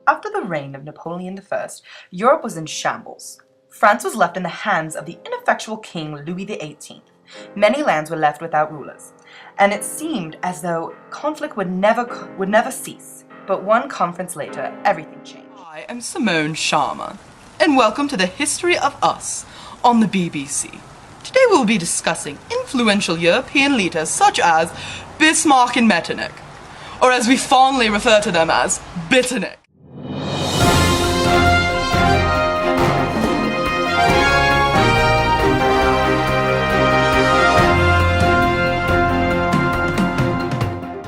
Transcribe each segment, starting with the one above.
After the reign of Napoleon I, Europe was in shambles. France was left in the hands of the ineffectual King Louis XVIII. Many lands were left without rulers, and it seemed as though conflict would never cease. But one conference later, everything changed. I am Simone Sharma, and welcome to the History of Us on the BBC. Today we'll be discussing influential European leaders such as Bismarck and Metternich, or as we fondly refer to them as Bitternich.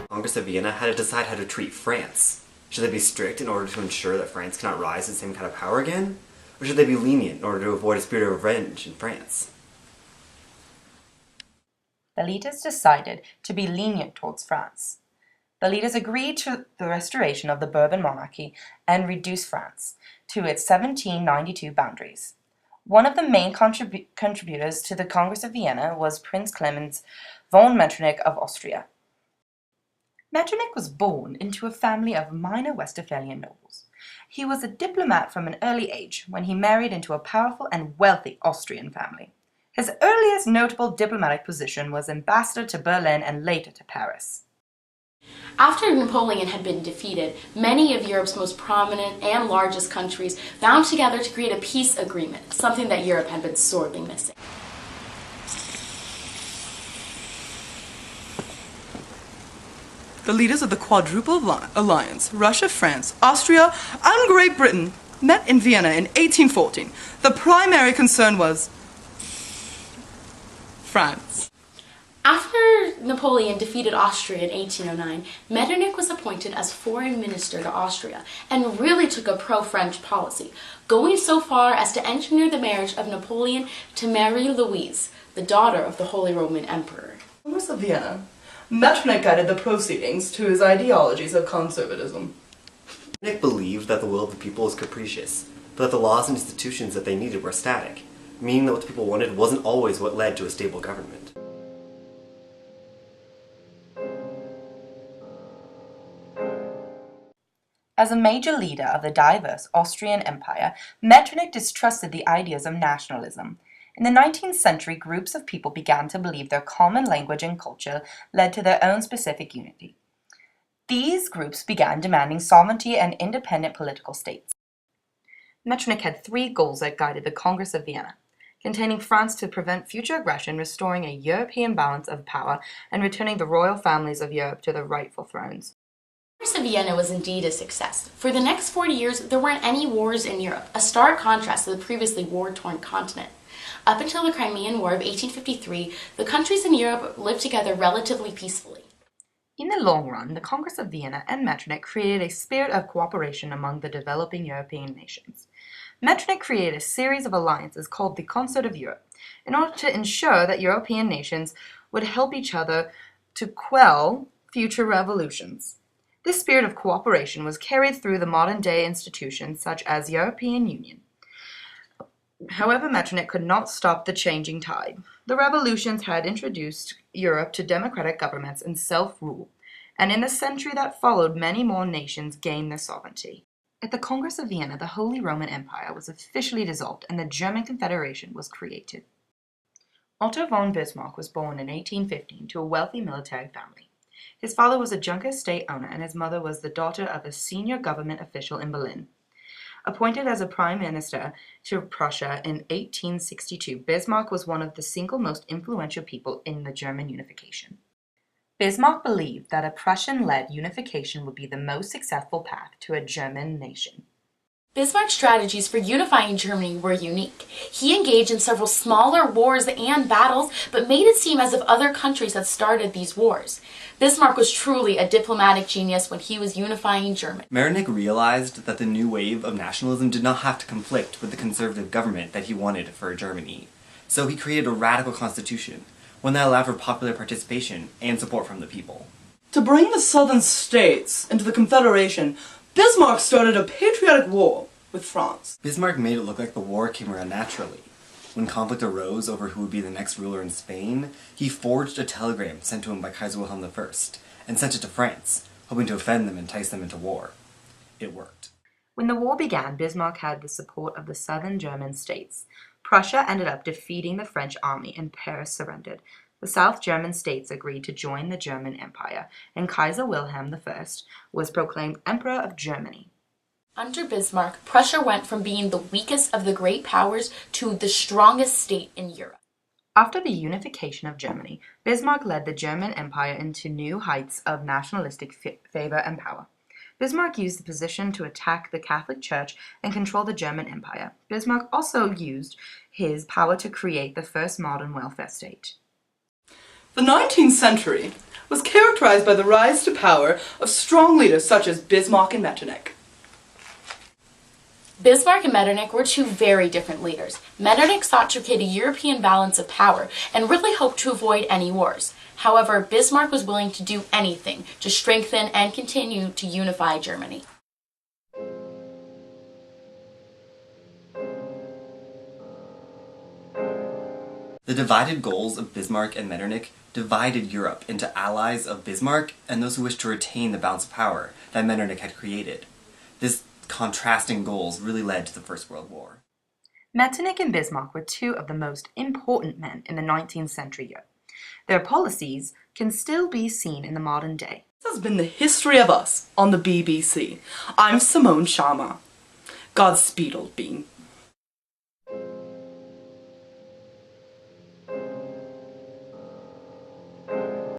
Congress of Vienna had to decide how to treat France. Should they be strict in order to ensure that France cannot rise to the same kind of power again? Or should they be lenient in order to avoid a spirit of revenge in France? The leaders decided to be lenient towards France. The leaders agreed to the restoration of the Bourbon monarchy and reduce France to its 1792 boundaries. One of the main contributors to the Congress of Vienna was Prince Clemens von Metternich of Austria. Metternich was born into a family of minor Westphalian nobles. He was a diplomat from an early age when he married into a powerful and wealthy Austrian family. His earliest notable diplomatic position was ambassador to Berlin and later to Paris. After Napoleon had been defeated, many of Europe's most prominent and largest countries bound together to create a peace agreement, something that Europe had been sorely missing. The leaders of the Quadruple Alliance, Russia, France, Austria, and Great Britain, met in Vienna in 1814. The primary concern was France. After Napoleon defeated Austria in 1809, Metternich was appointed as foreign minister to Austria and really took a pro-French policy, going so far as to engineer the marriage of Napoleon to Marie Louise, the daughter of the Holy Roman Emperor. Congress of Vienna. Metternich guided the proceedings to his ideologies of conservatism. Metternich believed that the will of the people was capricious, but that the laws and institutions that they needed were static, meaning that what the people wanted wasn't always what led to a stable government. As a major leader of the diverse Austrian Empire, Metternich distrusted the ideas of nationalism. In the 19th century, groups of people began to believe their common language and culture led to their own specific unity. These groups began demanding sovereignty and independent political states. Metternich had three goals that guided the Congress of Vienna: containing France to prevent future aggression, restoring a European balance of power, and returning the royal families of Europe to their rightful thrones. The Congress of Vienna was indeed a success. For the next 40 years, there weren't any wars in Europe, a stark contrast to the previously war-torn continent. Up until the Crimean War of 1853, the countries in Europe lived together relatively peacefully. In the long run, the Congress of Vienna and Metternich created a spirit of cooperation among the developing European nations. Metternich created a series of alliances called the Concert of Europe in order to ensure that European nations would help each other to quell future revolutions. This spirit of cooperation was carried through the modern-day institutions such as European Union. However, Metternich could not stop the changing tide. The revolutions had introduced Europe to democratic governments and self-rule, and in the century that followed, many more nations gained their sovereignty. At the Congress of Vienna, the Holy Roman Empire was officially dissolved and the German Confederation was created. Otto von Bismarck was born in 1815 to a wealthy military family. His father was a Junker estate owner and his mother was the daughter of a senior government official in Berlin. Appointed as a prime minister to Prussia in 1862, Bismarck was one of the single most influential people in the German unification. Bismarck believed that a Prussian-led unification would be the most successful path to a German nation. Bismarck's strategies for unifying Germany were unique. He engaged in several smaller wars and battles, but made it seem as if other countries had started these wars. Bismarck was truly a diplomatic genius when he was unifying Germany. Metternich realized that the new wave of nationalism did not have to conflict with the conservative government that he wanted for Germany. So he created a radical constitution, one that allowed for popular participation and support from the people. To bring the southern states into the Confederation, Bismarck started a patriotic war with France. Bismarck made it look like the war came around naturally. When conflict arose over who would be the next ruler in Spain, he forged a telegram sent to him by Kaiser Wilhelm I and sent it to France, hoping to offend them and entice them into war. It worked. When the war began, Bismarck had the support of the southern German states. Prussia ended up defeating the French army and Paris surrendered. The South German states agreed to join the German Empire, and Kaiser Wilhelm I was proclaimed Emperor of Germany. Under Bismarck, Prussia went from being the weakest of the great powers to the strongest state in Europe. After the unification of Germany, Bismarck led the German Empire into new heights of nationalistic favor and power. Bismarck used the position to attack the Catholic Church and control the German Empire. Bismarck also used his power to create the first modern welfare state. The 19th century was characterized by the rise to power of strong leaders such as Bismarck and Metternich. Bismarck and Metternich were two very different leaders. Metternich sought to create a European balance of power and really hoped to avoid any wars. However, Bismarck was willing to do anything to strengthen and continue to unify Germany. The divided goals of Bismarck and Metternich divided Europe into allies of Bismarck and those who wished to retain the balance of power that Metternich had created. This contrasting goals really led to the First World War. Metternich and Bismarck were two of the most important men in the 19th century Europe. Their policies can still be seen in the modern day. This has been the history of us on the BBC. I'm Simone Sharma. Godspeed, old bean.